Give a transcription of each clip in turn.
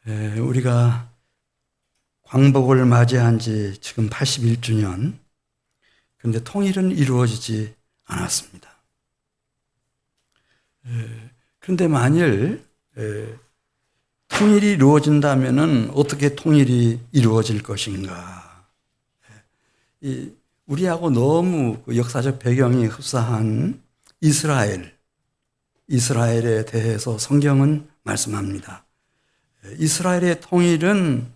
우리가 광복을 맞이한 지 지금 81주년, 그런데 통일은 이루어지지 않았습니다. 그런데 만일 통일이 이루어진다면 어떻게 통일이 이루어질 것인가? 우리하고 너무 역사적 배경이 흡사한 이스라엘에 대해서 성경은 말씀합니다. 이스라엘의 통일은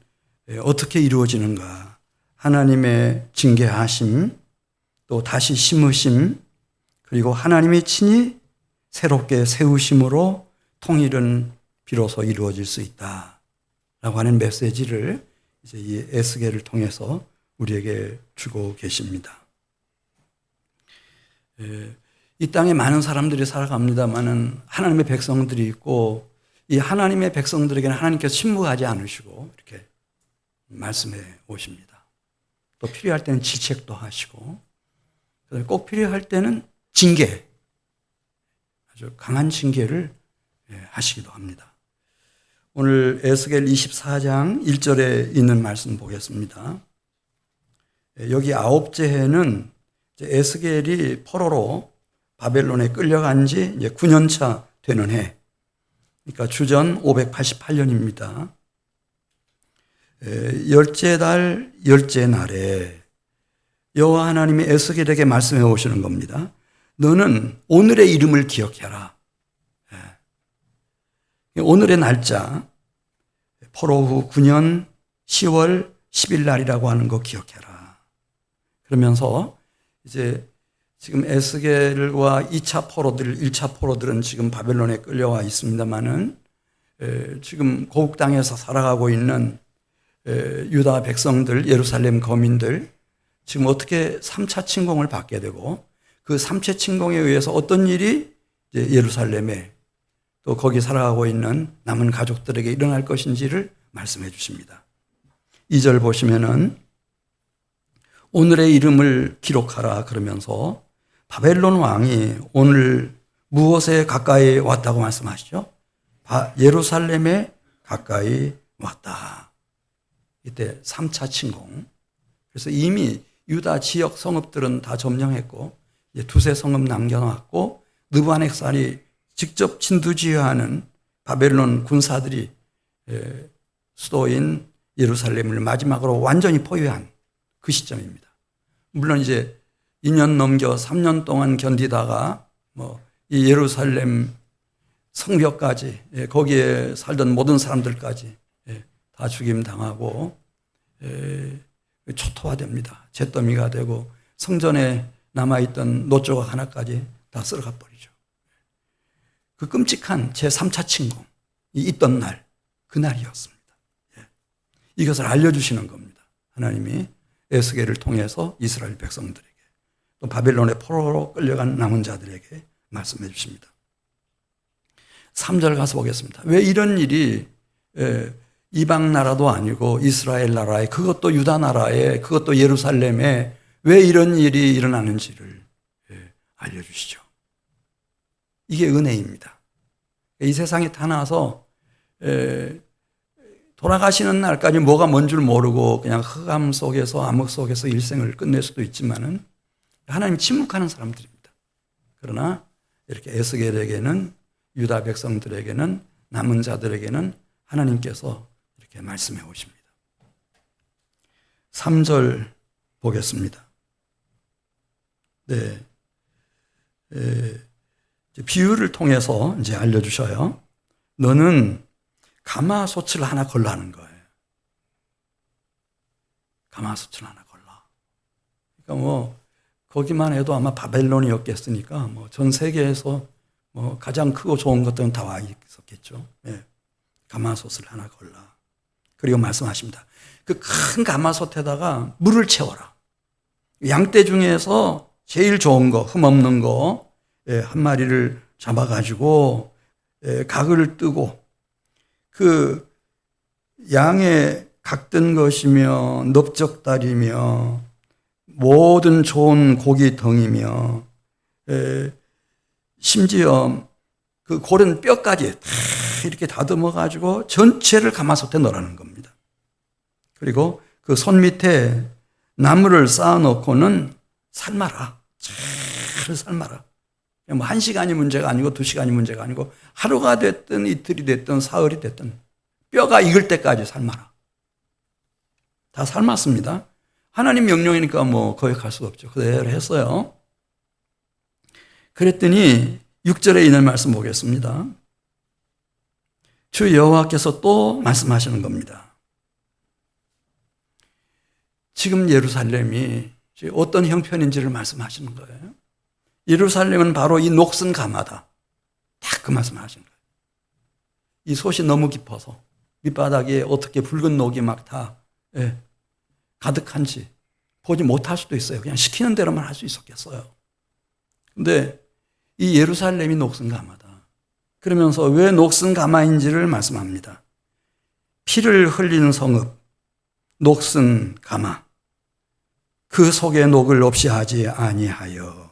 어떻게 이루어지는가? 하나님의 징계하심, 또 다시 심으심, 그리고 하나님이 친히 새롭게 세우심으로 통일은 비로소 이루어질 수 있다라고 하는 메시지를 이제 이 에스겔을 통해서 우리에게 주고 계십니다. 이 땅에 많은 사람들이 살아갑니다만은 하나님의 백성들이 있고, 이 하나님의 백성들에게는 하나님께서 침묵하지 않으시고 이렇게 말씀해 오십니다. 또 필요할 때는 지책도 하시고, 꼭 필요할 때는 징계, 아주 강한 징계를 하시기도 합니다. 오늘 에스겔 24장 1절에 있는 말씀 보겠습니다. 여기 9째 해는 에스겔이 포로로 바벨론에 끌려간 지 이제 9년차 되는 해, 그러니까 주전 588년입니다. 열째 달 열째 날에 여호와 하나님이 에스겔에게 말씀해 오시는 겁니다. 너는 오늘의 이름을 기억해라. 오늘의 날짜, 포로 후 9년 10월 10일 날이라고 하는 거 기억해라. 그러면서 이제 지금 에스겔과 2차 포로들, 1차 포로들은 지금 바벨론에 끌려와 있습니다만은 지금 고국 땅에서 살아가고 있는 유다 백성들, 예루살렘 거민들, 지금 어떻게 3차 침공을 받게 되고, 그 3차 침공에 의해서 어떤 일이 이제 예루살렘에 또 거기 살아가고 있는 남은 가족들에게 일어날 것인지를 말씀해 주십니다. 2절 보시면은 오늘의 이름을 기록하라 그러면서 바벨론 왕이 오늘 무엇에 가까이 왔다고 말씀하시죠? 예루살렘에 가까이 왔다. 이때 3차 침공. 그래서 이미 유다 지역 성읍들은 다 점령했고, 이제 두세 성읍 남겨놨고, 느부갓네살이 직접 진두지휘하는 바벨론 군사들이 수도인 예루살렘을 마지막으로 완전히 포위한 그 시점입니다. 물론 이제 2년 넘겨 3년 동안 견디다가 이 예루살렘 성벽까지, 거기에 살던 모든 사람들까지 다 죽임 당하고 초토화됩니다. 잿더미가 되고 성전에 남아있던 노조각 하나까지 다 쓸어가 버리죠. 그 끔찍한 제3차 침공이 있던 날, 그날이었습니다. 이것을 알려주시는 겁니다. 하나님이 에스겔을 통해서 이스라엘 백성들에게, 또 바벨론의 포로로 끌려간 남은 자들에게 말씀해 주십니다. 3절 가서 보겠습니다. 왜 이런 일이 이방 나라도 아니고 이스라엘 나라에, 그것도 유다 나라에, 그것도 예루살렘에 왜 이런 일이 일어나는지를 알려주시죠. 이게 은혜입니다. 이 세상에 타나서 돌아가시는 날까지 뭐가 뭔 줄 모르고 그냥 흑암 속에서, 암흑 속에서 일생을 끝낼 수도 있지만은 하나님 침묵하는 사람들입니다. 그러나 이렇게 에스겔에게는, 유다 백성들에게는, 남은 자들에게는 하나님께서 이렇게 말씀해 오십니다. 3절 보겠습니다. 네. 비유를 통해서 이제 알려주셔요. 너는 가마솥을 하나 걸라 하는 거예요. 가마솥을 하나 걸라. 그러니까 거기만 해도 아마 바벨론이었겠으니까 전 세계에서 가장 크고 좋은 것들은 다 와 있었겠죠. 네. 가마솥을 하나 걸라. 그리고 말씀하십니다. 그 큰 가마솥에다가 물을 채워라. 양떼 중에서 제일 좋은 거, 흠없는 거, 한 마리를 잡아가지고 각을 뜨고, 그 양의 각든 것이며 넓적다리며 모든 좋은 고기 덩이며 심지어 그 고른 뼈까지 다 이렇게 다듬어 가지고 전체를 가마솥에 넣으라는 겁니다. 그리고 그 손 밑에 나무를 쌓아 놓고는 삶아라. 잘 삶아라. 뭐 1시간이 문제가 아니고 2시간이 문제가 아니고 하루가 됐든 이틀이 됐든 사흘이 됐든 뼈가 익을 때까지 삶아라. 다 삶았습니다. 하나님 명령이니까 뭐 거역할 수 없죠. 그대로 했어요. 그랬더니 6절에 있는 말씀 보겠습니다. 주 여호와께서 또 말씀하시는 겁니다. 지금 예루살렘이 어떤 형편인지를 말씀하시는 거예요. 예루살렘은 바로 이 녹슨 가마다. 딱 그 말씀을 하시는 거예요. 이 솥이 너무 깊어서 밑바닥에 어떻게 붉은 녹이 막 다 가득한지 보지 못할 수도 있어요. 그냥 시키는 대로만 할 수 있었겠어요. 근데 이 예루살렘이 녹슨 가마다. 그러면서 왜 녹슨 가마인지를 말씀합니다. 피를 흘리는 성읍, 녹슨 가마. 그 속에 녹을 없이 하지 아니하여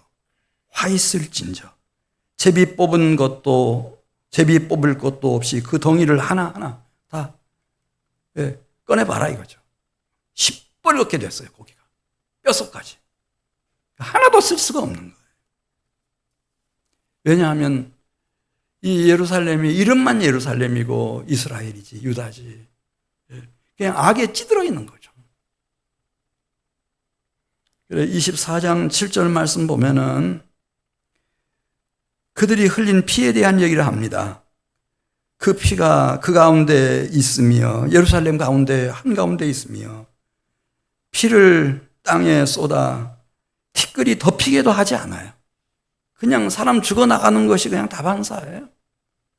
화 있을진저 제비 뽑을 것도 없이 그 덩이를 하나하나 다 꺼내봐라 이거죠. 시뻘겋게 됐어요. 고기가 뼛속까지 하나도 쓸 수가 없는 거예요. 왜냐하면 이 예루살렘이 이름만 예루살렘이고 이스라엘이지 유다지 그냥 악에 찌들어 있는 거죠. 24장 7절 말씀 보면은 그들이 흘린 피에 대한 얘기를 합니다. 그 피가 그 가운데 있으며 예루살렘 가운데 한가운데 있으며 피를 땅에 쏟아 티끌이 덮이게도 하지 않아요. 그냥 사람 죽어나가는 것이 그냥 다반사예요.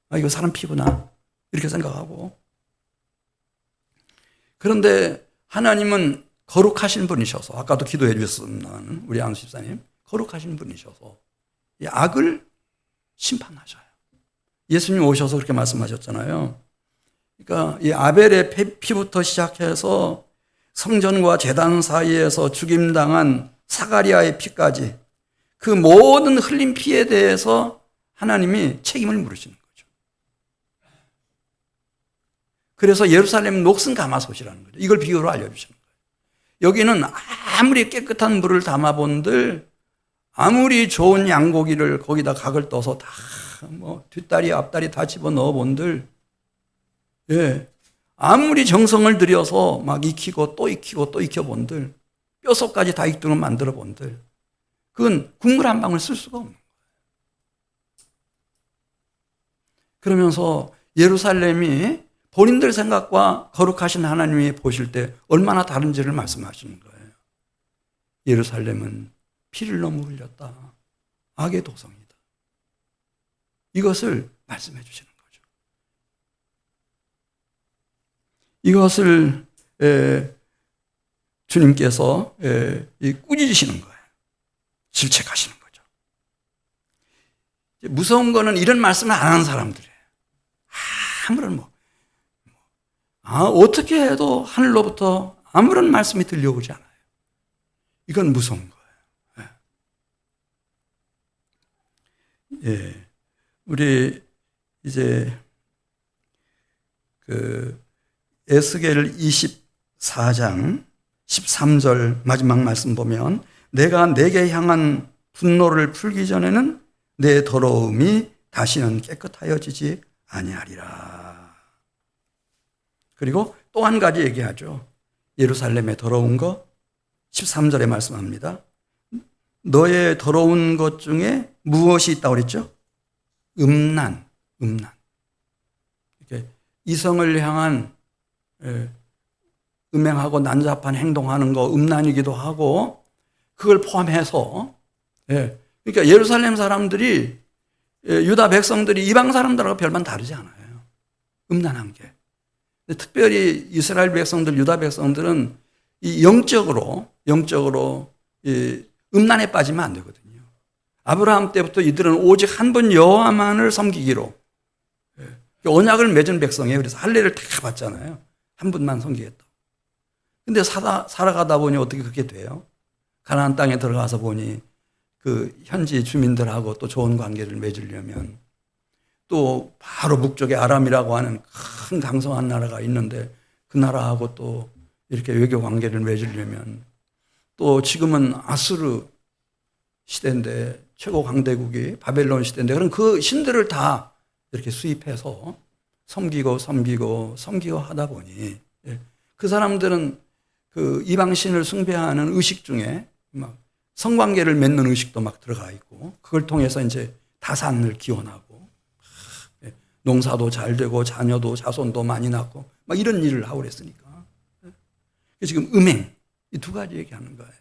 아, 이거 사람 피구나 이렇게 생각하고. 그런데 하나님은 거룩하신 분이셔서 아까도 기도해 주셨던 우리 안수 집사님 거룩하신 분이셔서 이 악을 심판하셔요. 예수님 오셔서 그렇게 말씀하셨잖아요. 그러니까 이 아벨의 피부터 시작해서 성전과 제단 사이에서 죽임당한 사가리아의 피까지 그 모든 흘린 피에 대해서 하나님이 책임을 물으시는 거죠. 그래서 예루살렘 녹슨 가마솥이라는 거죠. 이걸 비유로 알려주시는 거예요. 여기는 아무리 깨끗한 물을 담아본들 아무리 좋은 양고기를 거기다 각을 떠서 다 뭐 뒷다리 앞다리 다 집어넣어 본들 아무리 정성을 들여서 막 익히고 또 익히고 또 익혀본들 뼛속까지 다 익도록 만들어 본들 그건 국물 한 방울 쓸 수가 없는 거예요. 그러면서 예루살렘이 본인들 생각과 거룩하신 하나님이 보실 때 얼마나 다른지를 말씀하시는 거예요. 예루살렘은 피를 너무 흘렸다. 악의 도성이다. 이것을 말씀해 주시는 거죠. 이것을 주님께서 꾸짖으시는 거예요. 질책하시는 거죠. 무서운 거는 이런 말씀을 안 하는 사람들이에요. 아무런 어떻게 해도 하늘로부터 아무런 말씀이 들려오지 않아요. 이건 무서운 거예요. 우리 이제 그 에스겔 24장 13절 마지막 말씀 보면 내가 내게 향한 분노를 풀기 전에는 내 더러움이 다시는 깨끗하여지지 아니하리라. 그리고 또 한 가지 얘기하죠. 예루살렘의 더러운 것 13절에 말씀합니다. 너의 더러운 것 중에 무엇이 있다고 그랬죠? 음란. 이렇게 이성을 향한 음행하고 난잡한 행동하는 거 음란이기도 하고 그걸 포함해서 그러니까 예루살렘 사람들이 유다 백성들이 이방 사람들하고 별반 다르지 않아요. 음란한 게. 특별히 이스라엘 백성들, 유다 백성들은 이 영적으로 이 음란에 빠지면 안 되거든요. 아브라함 때부터 이들은 오직 한 분 여호와만을 섬기기로 언약을 맺은 백성이에요. 그래서 할례를 다 받잖아요. 한 분만 섬기겠다. 근데 살아가다 보니 어떻게 그렇게 돼요? 가나안 땅에 들어가서 보니 그 현지 주민들하고 또 좋은 관계를 맺으려면 또 바로 북쪽에 아람이라고 하는 큰 강성한 나라가 있는데 그 나라하고 또 이렇게 외교 관계를 맺으려면 또 지금은 아수르 시대인데 최고 강대국이 바벨론 시대인데 그럼 그 신들을 다 이렇게 수입해서 섬기고 하다 보니 그 사람들은 그 이방신을 숭배하는 의식 중에 막 성관계를 맺는 의식도 막 들어가 있고 그걸 통해서 이제 다산을 기원하고 농사도 잘 되고 자녀도 자손도 많이 낳고 막 이런 일을 하고 그랬으니까 지금 음행 이 두 가지 얘기하는 거예요.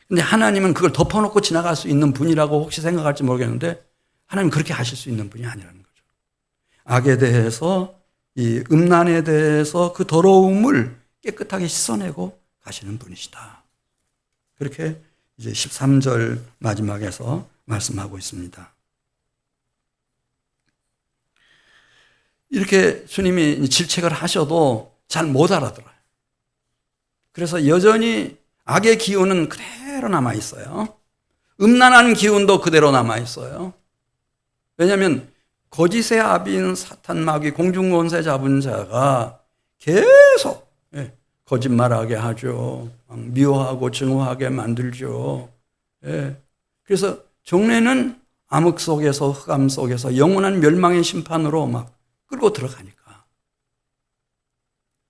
근데 하나님은 그걸 덮어놓고 지나갈 수 있는 분이라고 혹시 생각할지 모르겠는데 하나님은 그렇게 하실 수 있는 분이 아니라는 거죠. 악에 대해서 이 음란에 대해서 그 더러움을 깨끗하게 씻어내고 가시는 분이시다. 그렇게 이제 13절 마지막에서 말씀하고 있습니다. 이렇게 주님이 질책을 하셔도 잘 못 알아들어요. 그래서 여전히 악의 기운은 그대로 남아있어요. 음란한 기운도 그대로 남아있어요. 왜냐하면 거짓의 아비인 사탄 마귀 공중권세 잡은 자가 계속 거짓말하게 하죠. 미워하고 증오하게 만들죠. 그래서 종래는 암흑 속에서 흑암 속에서 영원한 멸망의 심판으로 막 끌고 들어가니까.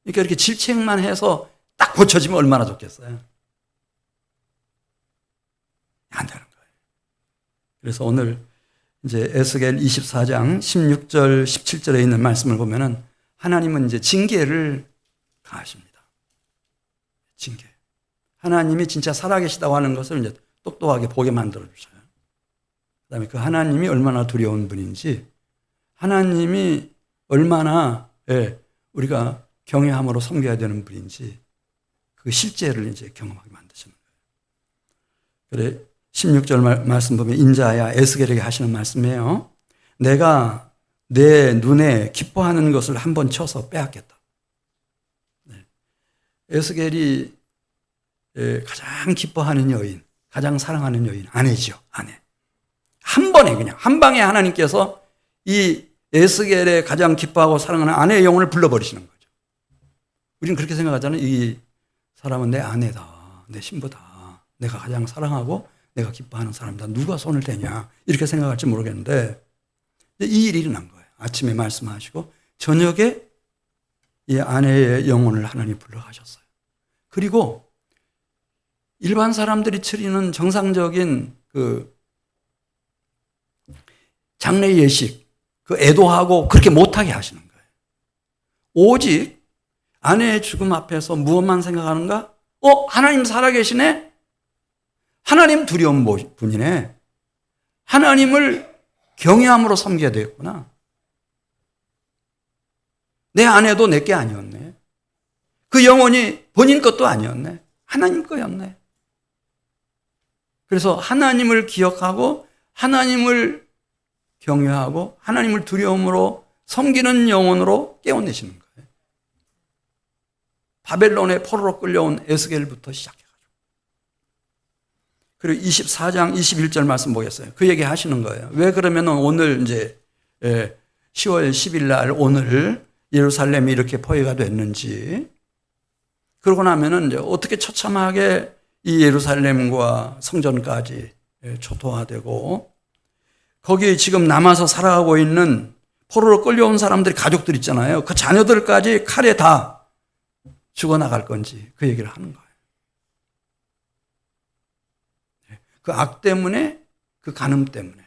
그러니까 이렇게 질책만 해서 딱 고쳐지면 얼마나 좋겠어요. 안 되는 거예요. 그래서 오늘 이제 에스겔 24장 16절 17절에 있는 말씀을 보면은 하나님은 이제 징계를 가하십니다. 징계. 하나님이 진짜 살아계시다고 하는 것을 이제 똑똑하게 보게 만들어 주셔요. 그다음에 그 하나님이 얼마나 두려운 분인지, 하나님이 얼마나 우리가 경외함으로 섬겨야 되는 분인지 그 실제를 이제 경험하게 만드시는 거예요. 그래 16절 말씀 보면 인자야 에스겔에게 하시는 말씀이에요. 내가 내 눈에 기뻐하는 것을 한번 쳐서 빼앗겠다. 에스겔이 가장 기뻐하는 여인, 가장 사랑하는 여인, 아내죠. 아내. 한 번에 그냥 한 방에 하나님께서 이 에스겔의 가장 기뻐하고 사랑하는 아내의 영혼을 불러버리시는 거죠. 우리는 그렇게 생각하잖아요. 이 사람은 내 아내다, 내 신부다, 내가 가장 사랑하고 내가 기뻐하는 사람이다. 누가 손을 대냐 이렇게 생각할지 모르겠는데 이 일이 일어난 거예요. 아침에 말씀하시고 저녁에 이 아내의 영혼을 하나님 불러가셨어요. 그리고 일반 사람들이 치르는 정상적인 그 장례 예식, 그 애도하고 그렇게 못하게 하시는 거예요. 오직 아내의 죽음 앞에서 무엇만 생각하는가? 하나님 살아계시네? 하나님 두려운 분이네. 하나님을 경외함으로 섬겨야 되겠구나. 내 아내도 내게 아니었네. 그 영혼이 본인 것도 아니었네. 하나님 거였네. 그래서 하나님을 기억하고 하나님을 경외하고 하나님을 두려움으로 섬기는 영혼으로 깨어내시는 거예요. 바벨론의 포로로 끌려온 에스겔부터 시작해가지고. 그리고 24장 21절 말씀 보겠어요. 그 얘기 하시는 거예요. 왜 그러면 오늘 이제 10월 10일 날 오늘 예루살렘이 이렇게 포위가 됐는지, 그러고 나면은 이제 어떻게 처참하게 이 예루살렘과 성전까지 초토화되고, 거기 지금 남아서 살아가고 있는 포로로 끌려온 사람들이 가족들 있잖아요. 그 자녀들까지 칼에 다 죽어나갈 건지 그 얘기를 하는 거예요. 그 악 때문에, 그 간음 때문에,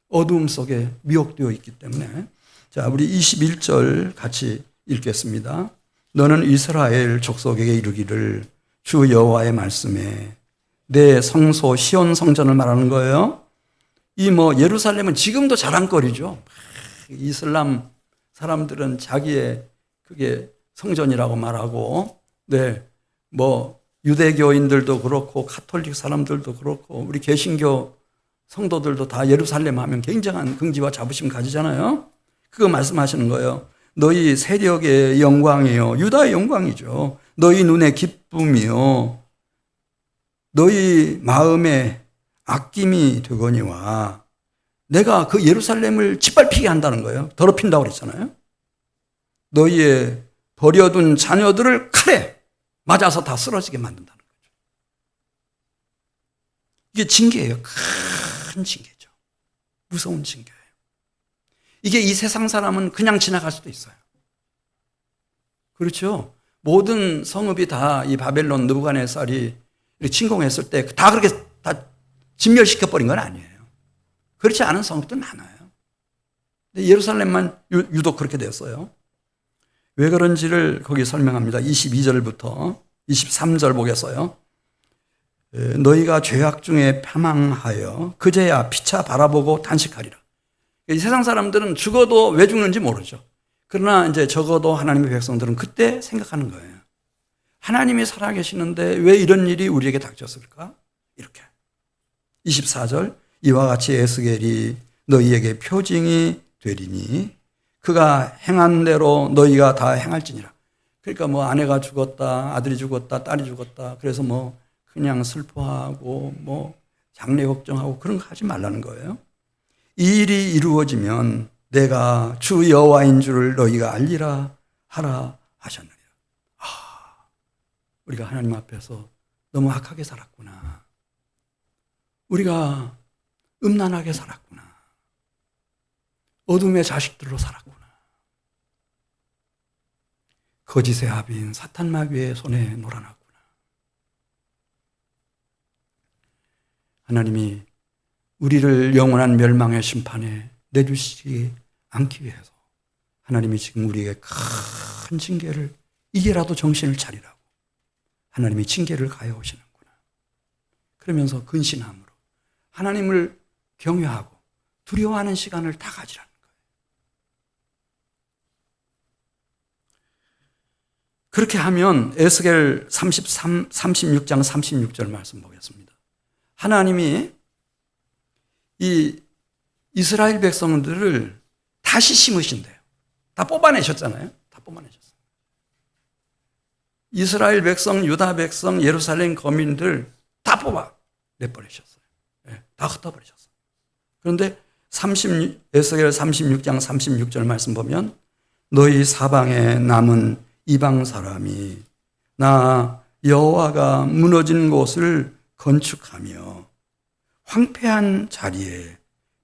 어두움 속에 미혹되어 있기 때문에. 자, 우리 21절 같이 읽겠습니다. 너는 이스라엘 족속에게 이르기를 주 여호와의 말씀에 내 성소 시온 성전을 말하는 거예요. 이 예루살렘은 지금도 자랑거리죠. 이슬람 사람들은 자기의 그게 성전이라고 말하고, 유대교인들도 그렇고 가톨릭 사람들도 그렇고 우리 개신교 성도들도 다 예루살렘 하면 굉장한 긍지와 자부심 가지잖아요. 그거 말씀하시는 거예요. 너희 세력의 영광이요, 유다의 영광이죠. 너희 눈의 기쁨이요, 너희 마음의 아낌이 되거니와 내가 그 예루살렘을 짓밟히게 한다는 거예요. 더럽힌다고 그랬잖아요. 너희의 버려둔 자녀들을 칼에 맞아서 다 쓰러지게 만든다는 거죠. 이게 징계예요. 큰 징계죠. 무서운 징계예요. 이게 이 세상 사람은 그냥 지나갈 수도 있어요. 그렇죠. 모든 성읍이 다 이 바벨론 느부갓네살이 침공했을 때 다 그렇게 다 진멸시켜버린 건 아니에요. 그렇지 않은 성읍도 많아요. 근데 예루살렘만 유독 그렇게 됐어요. 왜 그런지를 거기 설명합니다. 22절부터 23절 보겠어요. 너희가 죄악 중에 패망하여 그제야 피차 바라보고 단식하리라. 이 세상 사람들은 죽어도 왜 죽는지 모르죠. 그러나 이제 적어도 하나님의 백성들은 그때 생각하는 거예요. 하나님이 살아계시는데 왜 이런 일이 우리에게 닥쳤을까? 이렇게. 24절 이와 같이 에스겔이 너희에게 표징이 되리니 그가 행한 대로 너희가 다 행할지니라. 그러니까 뭐 아내가 죽었다, 아들이 죽었다, 딸이 죽었다. 그래서 뭐 그냥 슬퍼하고 뭐 장래 걱정하고 그런 거 하지 말라는 거예요. 이 일이 이루어지면 내가 주 여호와인 줄을 너희가 알리라 하라 하셨느니라. 우리가 하나님 앞에서 너무 악하게 살았구나. 우리가 음란하게 살았구나. 어둠의 자식들로 살았구나. 거짓의 합인 사탄 마귀의 손에 놀아났구나. 하나님이 우리를 영원한 멸망의 심판에 내주시지 않기 위해서 하나님이 지금 우리에게 큰 징계를 이제라도 정신을 차리라고 하나님이 징계를 가해 오시는구나. 그러면서 근신함으로 하나님을 경외하고 두려워하는 시간을 다 가지라는 거예요. 그렇게 하면 에스겔 36장 36절 말씀 보겠습니다. 하나님이 이 이스라엘 백성들을 다시 심으신대요. 다 뽑아내셨잖아요. 다 뽑아내셨어요. 이스라엘 백성, 유다 백성, 예루살렘 거민들 다 뽑아내버리셨어요. 네, 다 흩어버리셨어요. 그런데 에스겔 36장 36절 말씀 보면 너희 사방에 남은 이방 사람이 나 여호와가 무너진 곳을 건축하며 황폐한 자리에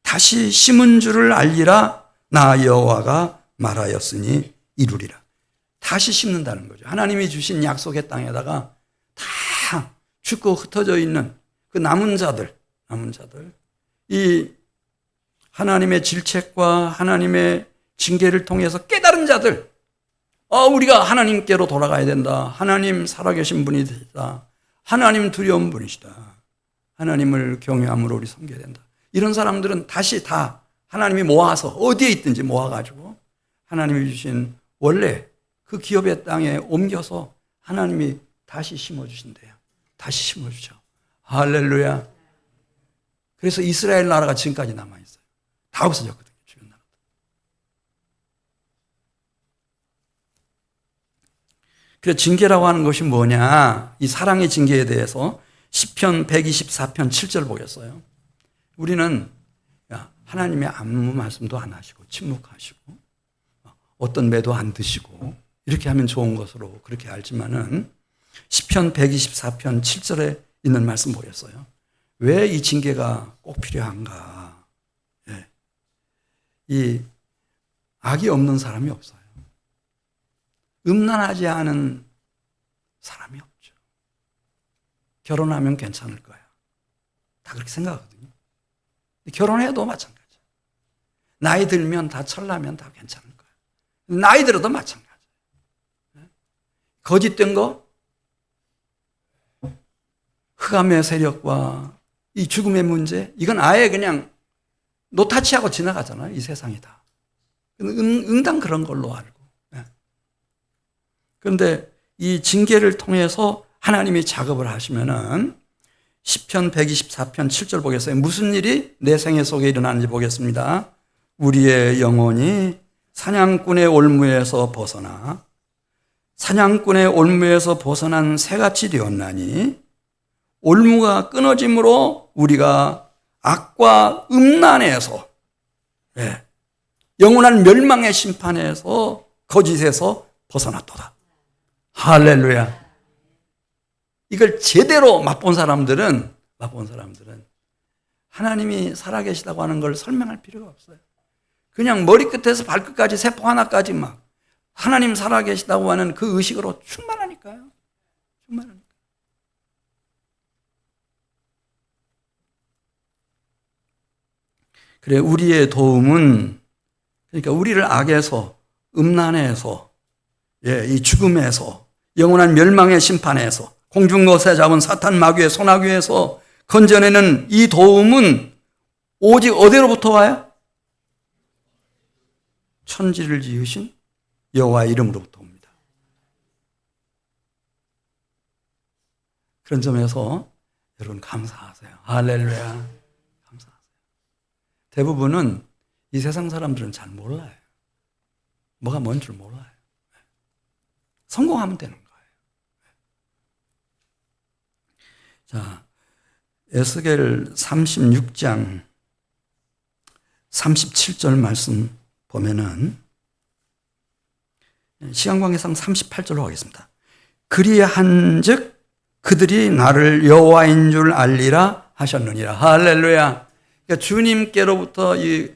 다시 심은 줄을 알리라 나 여호와가 말하였으니 이루리라. 다시 심는다는 거죠. 하나님이 주신 약속의 땅에다가 다 죽고 흩어져 있는 그 남은 자들, 이 하나님의 질책과 하나님의 징계를 통해서 깨달은 자들, 우리가 하나님께로 돌아가야 된다. 하나님 살아계신 분이다. 하나님 두려운 분이시다. 하나님을 경외함으로 우리 섬겨야 된다. 이런 사람들은 다시 다 하나님이 모아서 어디에 있든지 모아가지고 하나님이 주신 원래 그 기업의 땅에 옮겨서 하나님이 다시 심어주신대요. 다시 심어주죠. 할렐루야. 그래서 이스라엘 나라가 지금까지 남아있어요. 다 없어졌거든요. 주변 나라들. 그래서 징계라고 하는 것이 뭐냐. 이 사랑의 징계에 대해서 시편 124편 7절 보겠어요. 우리는 하나님이 아무 말씀도 안 하시고 침묵하시고 어떤 매도 안 드시고 이렇게 하면 좋은 것으로 그렇게 알지만은 시편 124편 7절에 있는 말씀 보겠어요. 왜 이 징계가 꼭 필요한가? 예. 이 악이 없는 사람이 없어요. 음란하지 않은 사람이 없죠. 결혼하면 괜찮을 거야. 다 그렇게 생각하거든요. 결혼해도 마찬가지예요. 나이 들면 다 철나면 다 괜찮을 거야. 나이 들어도 마찬가지예요. 거짓된 거, 흑암의 세력과 이 죽음의 문제, 이건 아예 그냥 노타치하고 지나가잖아요. 이 세상이 다. 응당 그런 걸로 알고. 그런데 이 징계를 통해서 하나님이 작업을 하시면은 시편 124편 7절 보겠어요. 무슨 일이 내 생애 속에 일어나는지 보겠습니다. 우리의 영혼이 사냥꾼의 올무에서 벗어나 사냥꾼의 올무에서 벗어난 새같이 되었나니 올무가 끊어짐으로 우리가 악과 음란에서 예. 영원한 멸망의 심판에서 거짓에서 벗어났도다. 할렐루야. 이걸 제대로 맛본 사람들은 하나님이 살아계시다고 하는 걸 설명할 필요가 없어요. 그냥 머리끝에서 발끝까지 세포 하나까지 막 하나님 살아계시다고 하는 그 의식으로 충만하니까요. 충만하니까. 그래, 우리의 도움은, 그러니까 우리를 악에서, 음란에서, 이 죽음에서, 영원한 멸망의 심판에서, 공중거세 잡은 사탄 마귀의 소나귀에서 건져내는 이 도움은 오직 어디로부터 와요? 천지를 지으신 여호와의 이름으로부터 옵니다. 그런 점에서 여러분 감사하세요. 할렐루야. 감사하세요. 대부분은 이 세상 사람들은 잘 몰라요. 뭐가 뭔 줄 몰라요. 성공하면 되는 거예요. 자, 에스겔 36장 37절 말씀 보면은 시간 관계상 38절로 하겠습니다. 그리한즉 그들이 나를 여호와인 줄 알리라 하셨느니라. 할렐루야. 그러니까 주님께로부터 이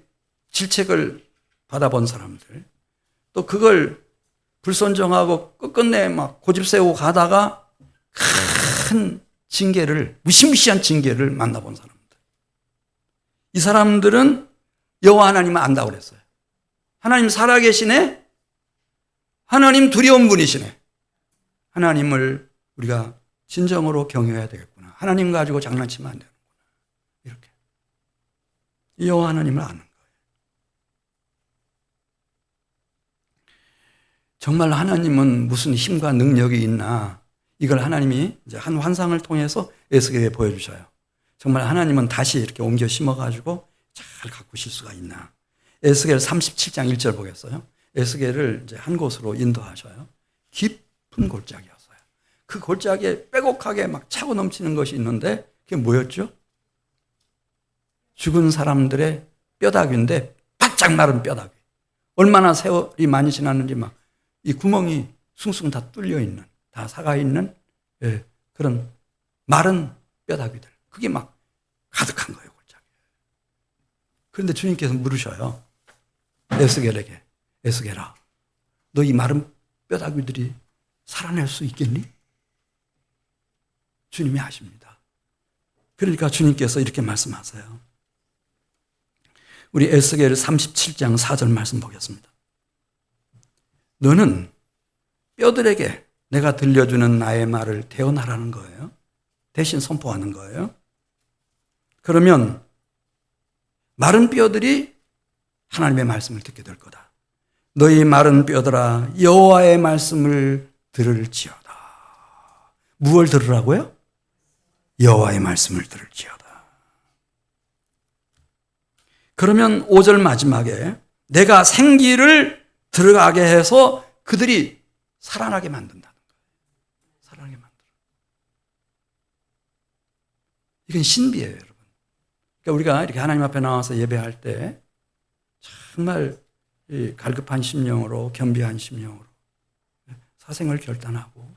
질책을 받아본 사람들, 또 그걸 불순종하고 끝끝내 막 고집 세우고 가다가 큰 징계를, 무시무시한 징계를 만나본 사람들. 이 사람들은 여호와 하나님을 안다고 그랬어요. 하나님 살아계시네? 하나님 두려운 분이시네. 하나님을 우리가 진정으로 경외해야 되겠구나. 하나님 가지고 장난치면 안 되는구나. 이렇게. 여호와 하나님을 아는 거예요. 정말 하나님은 무슨 힘과 능력이 있나, 이걸 하나님이 이제 한 환상을 통해서 에스겔에 보여주셔요. 정말 하나님은 다시 이렇게 옮겨 심어가지고 잘 가꾸실 수가 있나. 에스겔 37장 1절 보겠어요. 에스겔을 이제 한 곳으로 인도하셔요. 깊은 골짜기였어요. 그 골짜기에 빼곡하게 막 차고 넘치는 것이 있는데 그게 뭐였죠? 죽은 사람들의 뼈다귀인데 바짝 마른 뼈다귀. 얼마나 세월이 많이 지났는지 막 이 구멍이 숭숭 다 뚫려 있는, 다 사가 있는 그런 마른 뼈다귀들. 그게 막 가득한 거예요, 골짜기. 그런데 주님께서 물으셔요. 에스겔에게, 에스겔아, 너 이 마른 뼈다귀들이 살아날 수 있겠니? 주님이 아십니다. 그러니까 주님께서 이렇게 말씀하세요. 우리 에스겔 37장 4절 말씀 보겠습니다. 너는 뼈들에게 내가 들려주는 나의 말을 대언하라는 거예요. 대신 선포하는 거예요. 그러면 마른 뼈들이 하나님의 말씀을 듣게 될 거다. 너희 마른 뼈들아 여호와의 말씀을 들을지어다. 무엇을 들으라고요? 여호와의 말씀을 들을지어다. 그러면 5절 마지막에 내가 생기를 들어가게 해서 그들이 살아나게 만든다는 거예요. 살아나게 만들어. 이건 신비예요, 여러분. 그러니까 우리가 이렇게 하나님 앞에 나와서 예배할 때 정말 갈급한 심령으로, 겸비한 심령으로 사생을 결단하고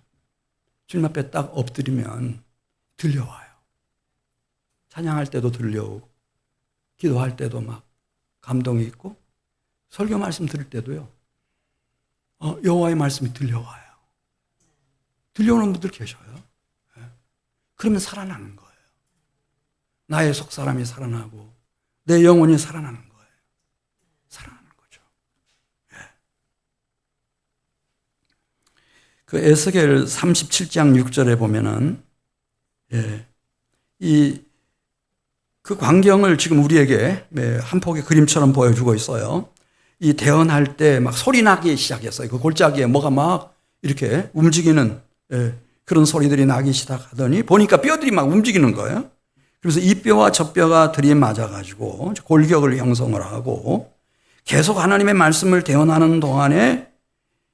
주님 앞에 딱 엎드리면 들려와요. 찬양할 때도 들려오고 기도할 때도 막 감동이 있고 설교 말씀 들을 때도요. 여호와의 말씀이 들려와요. 들려오는 분들 계셔요. 그러면 살아나는 거예요. 나의 속사람이 살아나고 내 영혼이 살아나는 거예요. 살아나는 거죠. 그 에스겔 37장 6절에 보면은 그 광경을 지금 우리에게 한 폭의 그림처럼 보여주고 있어요. 이 대언할 때 막 소리 나기 시작했어요. 그 골짜기에 뭐가 막 이렇게 움직이는 그런 소리들이 나기 시작하더니 보니까 뼈들이 막 움직이는 거예요. 그래서 이 뼈와 저 뼈가 들이맞아가지고 골격을 형성을 하고 계속 하나님의 말씀을 대언하는 동안에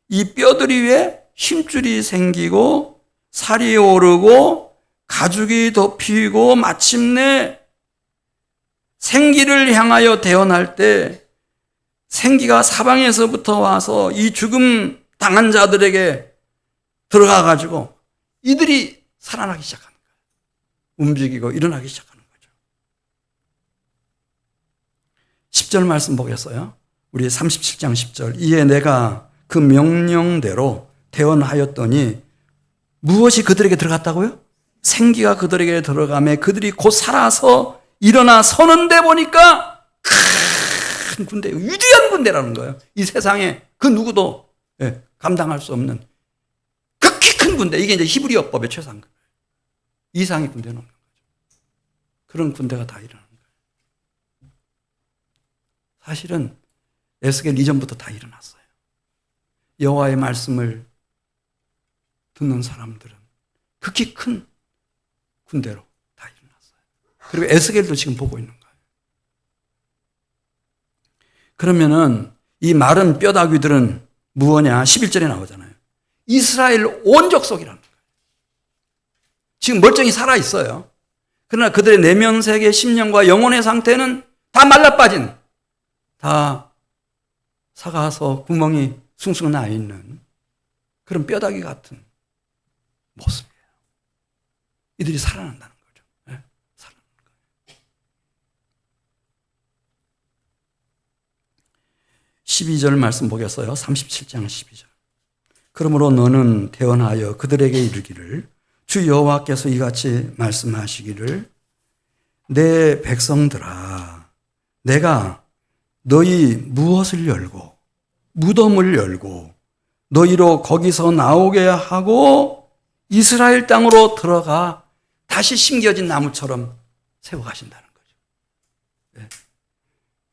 이 뼈들 위에 힘줄이 생기고 살이 오르고 가죽이 덮이고 마침내 생기를 향하여 대언할 때 생기가 사방에서부터 와서 이 죽음 당한 자들에게 들어가가지고 이들이 살아나기 시작하는 거예요. 움직이고 일어나기 시작하는 거죠. 10절 말씀 보겠어요. 우리 37장 10절. 이에 내가 그 명령대로 대언하였더니 무엇이 그들에게 들어갔다고요? 생기가 그들에게 들어가매 그들이 곧 살아서 일어나 서는데 보니까 큰 군대, 위대한 군대라는 거예요. 이 세상에 그 누구도 감당할 수 없는 극히 큰 군대. 이게 이제 히브리어법의 최상급. 이상의 군대는 없는 거죠. 그런 군대가 다 일어나는 거예요. 사실은 에스겔 이전부터 다 일어났어요. 여호와의 말씀을 듣는 사람들은 극히 큰 군대로 다 일어났어요. 그리고 에스겔도 지금 보고 있는 거예요. 그러면은 이 마른 뼈다귀들은 무엇냐? 11절에 나오잖아요. 이스라엘 온 족속이라는 거예요. 지금 멀쩡히 살아있어요. 그러나 그들의 내면 세계, 심령과 영혼의 상태는 다 말라빠진, 다 사가서 구멍이 숭숭 나 있는 그런 뼈다귀 같은 모습이에요. 이들이 살아난다는 거죠. 네? 살아나는 거예요. 12절 말씀 보겠어요. 37장 12절. 그러므로 너는 대언하여 그들에게 이르기를 주 여호와께서 이같이 말씀하시기를 내 백성들아 내가 너희 무엇을 열고 무덤을 열고 너희로 거기서 나오게 하고 이스라엘 땅으로 들어가 다시 심겨진 나무처럼 세워가신다는 거죠.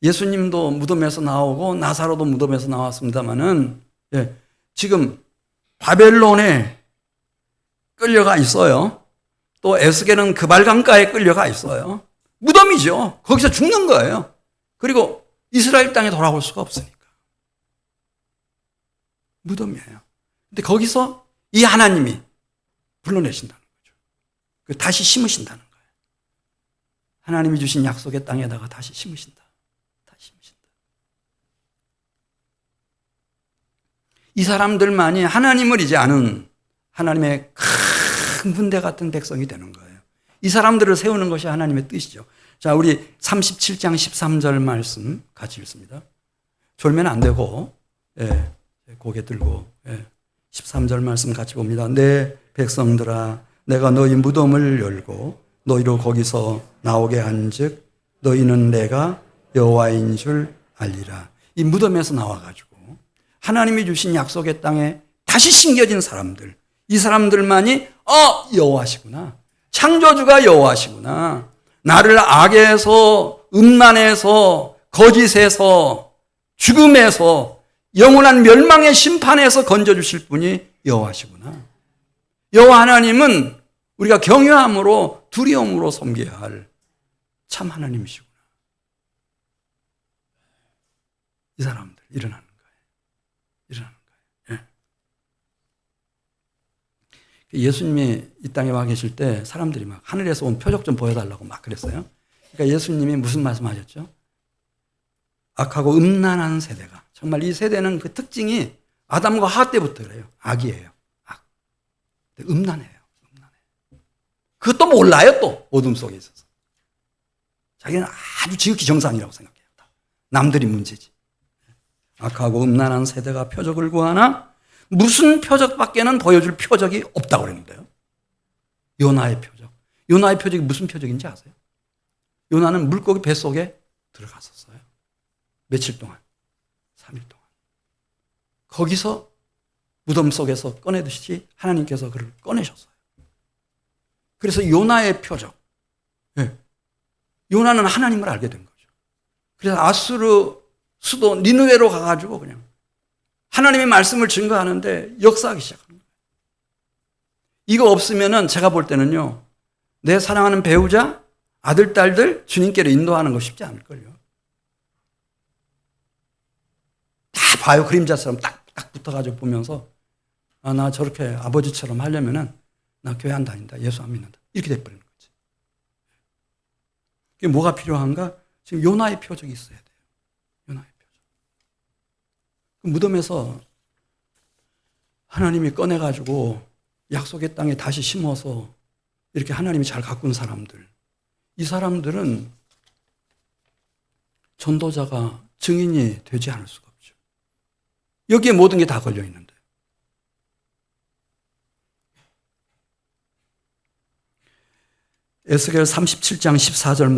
예수님도 무덤에서 나오고 나사로도 무덤에서 나왔습니다마는 지금 바벨론에 끌려가 있어요. 또 에스겔은 그발강가에 끌려가 있어요. 무덤이죠. 거기서 죽는 거예요. 그리고 이스라엘 땅에 돌아올 수가 없으니까. 무덤이에요. 근데 거기서 이 하나님이 불러내신다는 거죠. 다시 심으신다는 거예요. 하나님이 주신 약속의 땅에다가 다시 심으신다. 다시 심으신다. 이 사람들만이 하나님을 이제 아는 하나님의 큰 군대 같은 백성이 되는 거예요. 이 사람들을 세우는 것이 하나님의 뜻이죠. 자, 우리 37장 13절 말씀 같이 읽습니다. 졸면 안 되고, 고개 들고, 13절 말씀 같이 봅니다. 내 백성들아, 내가 너희 무덤을 열고 너희로 거기서 나오게 한즉 너희는 내가 여호와인 줄 알리라. 이 무덤에서 나와가지고 하나님이 주신 약속의 땅에 다시 심겨진 사람들, 이 사람들만이 여호와시구나. 창조주가 여호와시구나. 나를 악에서, 음란에서, 거짓에서, 죽음에서, 영원한 멸망의 심판에서 건져주실 분이 여호와시구나. 여호와 하나님은 우리가 경외함으로 두려움으로 섬겨야 할 참 하나님이시구나. 이 사람들 일어나는 거예요. 일어나는 거예요. 예수님이 이 땅에 와 계실 때 사람들이 막 하늘에서 온 표적 좀 보여달라고 막 그랬어요. 그러니까 예수님이 무슨 말씀하셨죠? 악하고 음란한 세대가, 정말 이 세대는 그 특징이 아담과 하와 때부터 그래요. 악이에요. 악. 음란해요. 그것도 몰라요, 또 어둠 속에 있어서. 자기는 아주 지극히 정상이라고 생각해요. 남들이 문제지. 악하고 음란한 세대가 표적을 구하나 무슨 표적밖에는 보여줄 표적이 없다고 그랬는데요. 요나의 표적. 요나의 표적이 무슨 표적인지 아세요? 요나는 물고기 뱃속에 들어갔었어요. 며칠 동안. 3일 동안. 거기서 무덤 속에서 꺼내듯이 하나님께서 그를 꺼내셨어요. 그래서 요나의 표적. 요나는 하나님을 알게 된 거죠. 그래서 아수르 수도 니느웨로 가가지고 그냥 하나님의 말씀을 증거하는데 역사하기 시작합니다. 이거 없으면은 제가 볼 때는요, 내 사랑하는 배우자, 아들, 딸들 주님께로 인도하는 거 쉽지 않을걸요. 다 봐요. 그림자처럼 딱 붙어가지고 보면서 나 저렇게 아버지처럼 하려면은 나 교회 안 다닌다. 예수 안 믿는다. 이렇게 돼버리는 거지. 이게 뭐가 필요한가? 지금 요나의 표적이 있어야 돼요. 요나의 표적. 무덤에서 하나님이 꺼내가지고 약속의 땅에 다시 심어서 이렇게 하나님이 잘 가꾼 사람들, 이 사람들은 전도자가 증인이 되지 않을 수가 없죠. 여기에 모든 게 다 걸려 있는데. 에스겔 37장 14절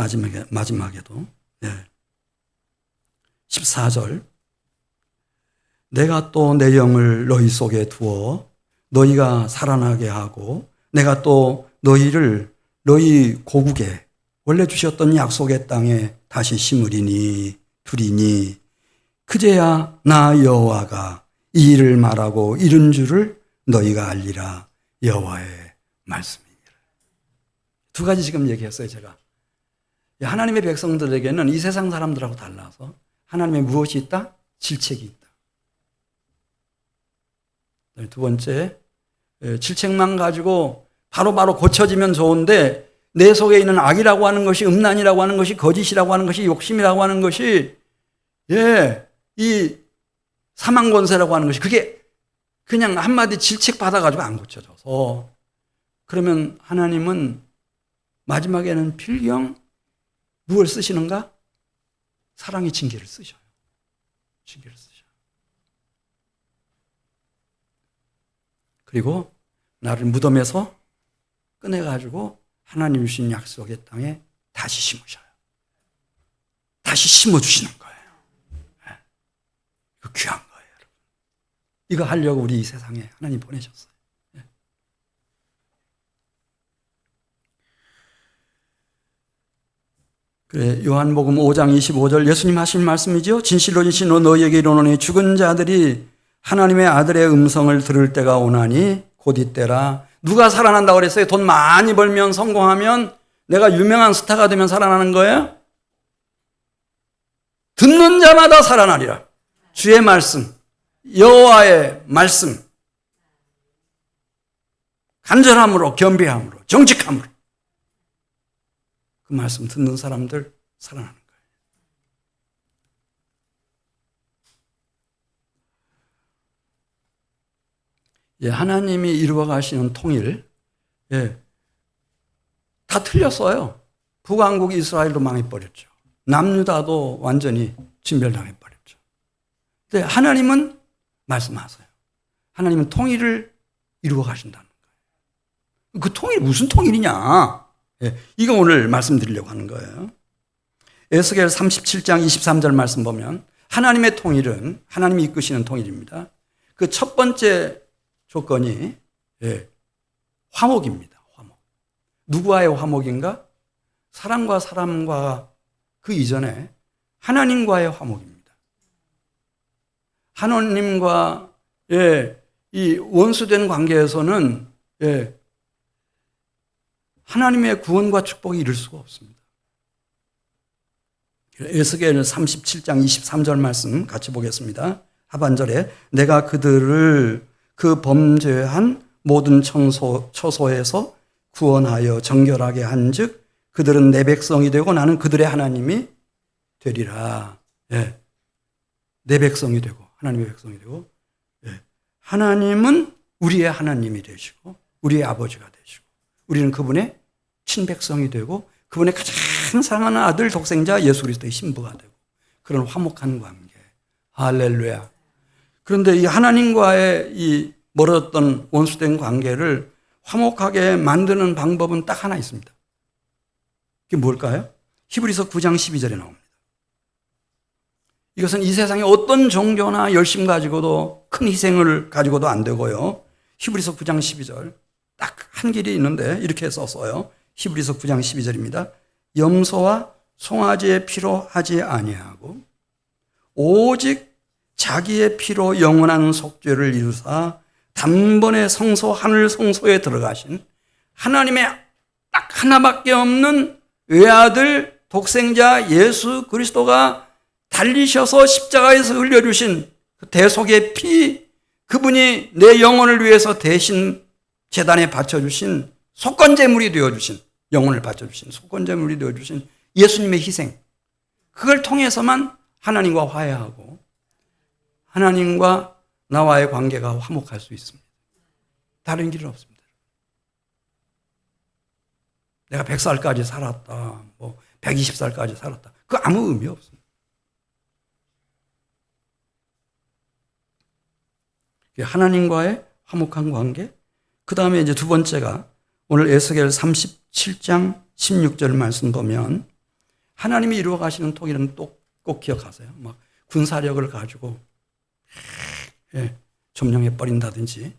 마지막에도 14절 내가 또 내 영을 너희 속에 두어 너희가 살아나게 하고 내가 또 너희를 너희 고국에 원래 주셨던 약속의 땅에 다시 심으리니 두리니 그제야 나 여호와가 이 일을 말하고 이른 줄을 너희가 알리라 여호와의 말씀이니라. 두 가지 지금 얘기했어요. 제가 하나님의 백성들에게는 이 세상 사람들하고 달라서 하나님의 무엇이 있다? 질책이 있다. 두 번째, 질책만 가지고 바로바로 고쳐지면 좋은데 내 속에 있는 악이라고 하는 것이, 음란이라고 하는 것이, 거짓이라고 하는 것이, 욕심이라고 하는 것이, 이 사망권세라고 하는 것이, 그게 그냥 한마디 질책받아가지고 안 고쳐져서, 그러면 하나님은 마지막에는 필경 무엇을 쓰시는가? 사랑의 징계를 쓰셔요. 징계를 쓰셔요. 그리고 나를 무덤에서 꺼내가지고 하나님 주신 약속의 땅에 다시 심으셔요. 다시 심어주시는 거예요. 이거 귀한 거예요, 여러분. 이거 하려고 우리 이 세상에 하나님 보내셨어요. 그래, 요한복음 5장 25절 예수님 하신 말씀이죠. 진실로 진실로 너희에게 이르노니 죽은 자들이 하나님의 아들의 음성을 들을 때가 오나니 곧 이때라. 누가 살아난다고 그랬어요? 돈 많이 벌면, 성공하면, 내가 유명한 스타가 되면 살아나는 거예요? 듣는 자마다 살아나리라. 주의 말씀, 여호와의 말씀, 간절함으로, 겸비함으로, 정직함으로 그 말씀 듣는 사람들 살아나는 거예요. 하나님이 이루어 가시는 통일, 다 틀렸어요. 북왕국 이스라엘도 망해버렸죠. 남유다도 완전히 진멸당해버렸죠. 근데 하나님은 말씀하세요. 하나님은 통일을 이루어 가신다는 거예요. 그 통일이 무슨 통일이냐? 이거 오늘 말씀드리려고 하는 거예요. 에스겔 37장 23절 말씀 보면 하나님의 통일은 하나님이 이끄시는 통일입니다. 그 첫 번째 조건이 화목입니다. 화목. 누구와의 화목인가? 사람과 사람과 그 이전에 하나님과의 화목입니다. 하나님과 이 원수된 관계에서는 하나님의 구원과 축복이 이룰 수가 없습니다. 에스겔 37장 23절 말씀 같이 보겠습니다. 하반절에 내가 그들을 그 범죄한 모든 처소에서 구원하여 정결하게 한즉 그들은 내 백성이 되고 나는 그들의 하나님이 되리라. 내 백성이 되고 하나님의 백성이 되고 하나님은 우리의 하나님이 되시고 우리의 아버지가 되시고 우리는 그분의 친백성이 되고 그분의 가장 사랑하는 아들 독생자 예수 그리스도의 신부가 되고 그런 화목한 관계. 할렐루야. 그런데 이 하나님과의 이 멀어졌던 원수된 관계를 화목하게 만드는 방법은 딱 하나 있습니다. 그게 뭘까요? 히브리서 9장 12절에 나옵니다. 이것은 이 세상에 어떤 종교나 열심 가지고도 큰 희생을 가지고도 안 되고요. 히브리서 9장 12절 딱 한 길이 있는데 이렇게 썼어요. 히브리서 9장 12절입니다. 염소와 송아지의 피로 하지 아니하고 오직 자기의 피로 영원한 속죄를 이루사 단번에 성소 하늘 성소에 들어가신 하나님의 딱 하나밖에 없는 외아들 독생자 예수 그리스도가 달리셔서 십자가에서 흘려주신 그 대속의 피, 그분이 내 영혼을 위해서 대신 제단에 바쳐주신 속건제물이 되어주신, 영혼을 바쳐주신 속건제물이 되어주신 예수님의 희생, 그걸 통해서만 하나님과 화해하고 하나님과 나와의 관계가 화목할 수 있습니다. 다른 길은 없습니다. 내가 100살까지 살았다, 120살까지 살았다. 그 아무 의미 없습니다. 하나님과의 화목한 관계. 그 다음에 이제 두 번째가 오늘 에스겔 37장 16절 말씀 보면 하나님이 이루어 가시는 통일은 꼭 기억하세요. 막 군사력을 가지고 점령해 버린다든지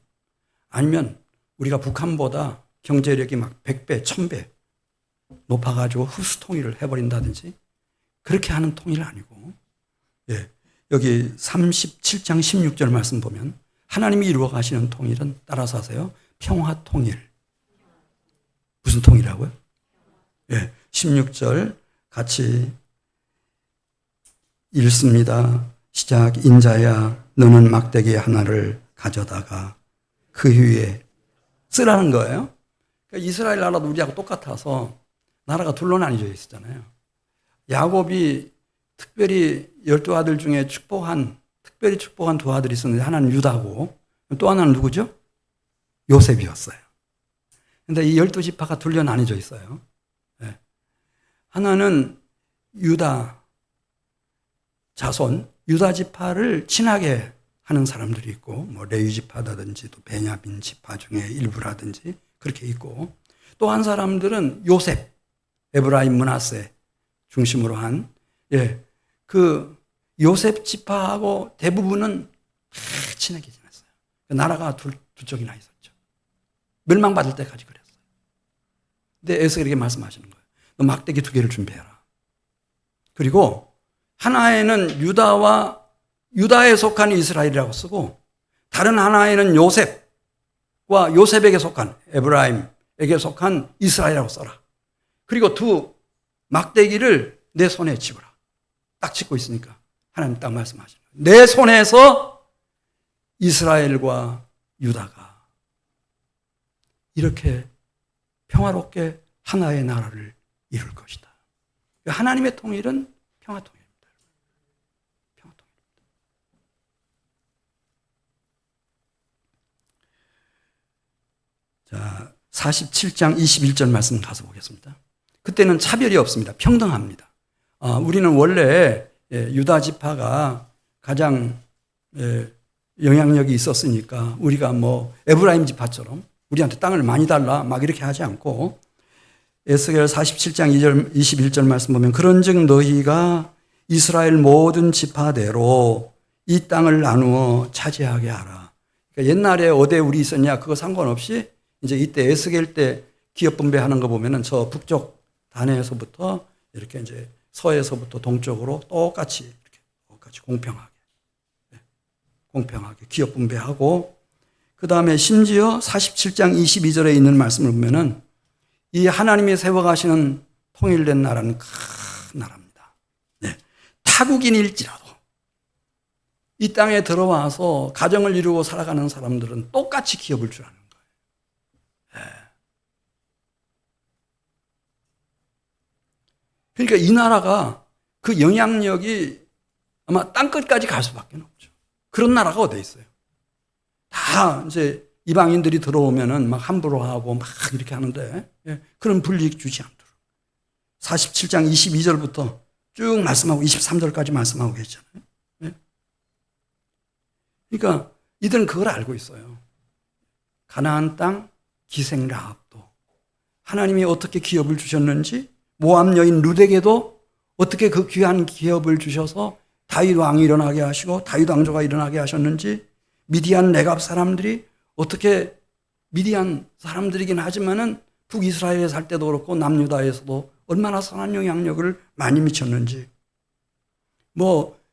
아니면 우리가 북한보다 경제력이 막 100배, 1000배 높아가지고 흡수 통일을 해버린다든지 그렇게 하는 통일은 아니고 여기 37장 16절 말씀 보면 하나님이 이루어 가시는 통일은 따라서 하세요. 평화 통일. 무슨 통일이라고요? 16절 같이 읽습니다. 시작. 인자야 너는 막대기 하나를 가져다가 그 위에 쓰라는 거예요. 그러니까 이스라엘 나라도 우리하고 똑같아서 나라가 둘로 나뉘어져 있었잖아요. 야곱이 특별히 12아들 중에 특별히 축복한 두 아들이 있었는데 하나는 유다고 또 하나는 누구죠? 요셉이었어요. 그런데 이 12지파가 둘로 나뉘어져 있어요. 하나는 유다 자손, 유다 지파를 친하게 하는 사람들이 있고 레위 지파라든지 또 베냐민 지파 중에 일부라든지 그렇게 있고 또 한 사람들은 요셉, 에브라임 므낫세 중심으로 한 그 요셉 지파하고 대부분은 친하게 지냈어요. 나라가 두 쪽이나 있었죠. 멸망받을 때까지 그랬어요. 근데 에스겔에게 말씀하시는 거예요. 너 막대기 2개를 준비해라. 그리고 하나에는 유다에 속한 이스라엘이라고 쓰고 다른 하나에는 요셉과 요셉에게 속한 에브라임에게 속한 이스라엘이라고 써라. 그리고 두 막대기를 내 손에 집어라. 딱 짚고 있으니까 하나님 딱 말씀하시는 거예요. 내 손에서 이스라엘과 유다가 이렇게 평화롭게 하나의 나라를 이룰 것이다. 하나님의 통일은 평화 통일입니다. 평화 통일입니다. 자, 47장 21절 말씀 가서 보겠습니다. 그때는 차별이 없습니다. 평등합니다. 우리는 원래 유다 지파가 가장 영향력이 있었으니까 우리가 에브라임 지파처럼 우리한테 땅을 많이 달라 막 이렇게 하지 않고 에스겔 47장 2절 21절 말씀 보면 그런즉 너희가 이스라엘 모든 지파대로 이 땅을 나누어 차지하게 하라. 그러니까 옛날에 어디에 우리 있었냐 그거 상관없이 이제 이때 에스겔 때 기업 분배하는 거 보면은 저 북쪽 단에서부터 이렇게 이제 서에서부터 동쪽으로 똑같이 공평하게 기업 분배하고 그 다음에 심지어 47장 22절에 있는 말씀을 보면은 이 하나님이 세워가시는 통일된 나라는 큰 나라입니다. 타국인일지라도 이 땅에 들어와서 가정을 이루고 살아가는 사람들은 똑같이 기업을 주라는 거예요. 그러니까 이 나라가 그 영향력이 아마 땅끝까지 갈 수밖에 없죠. 그런 나라가 어디 있어요? 다 이제 이방인들이 들어오면은 막 함부로 하고 막 이렇게 하는데 그런 불이익 주지 않도록 47장 22절부터 쭉 말씀하고 23절까지 말씀하고 계시잖아요. 그러니까 이들은 그걸 알고 있어요. 가나안 땅 기생 라합도 하나님이 어떻게 기업을 주셨는지 모압 여인 룻에게도 어떻게 그 귀한 기업을 주셔서 다윗 왕이 일어나게 하시고 다윗 왕조가 일어나게 하셨는지 미디안 레갑 사람들이 어떻게 미디안 사람들이긴 하지만은 북이스라엘에 살 때도 그렇고 남유다에서도 얼마나 선한 영향력을 많이 미쳤는지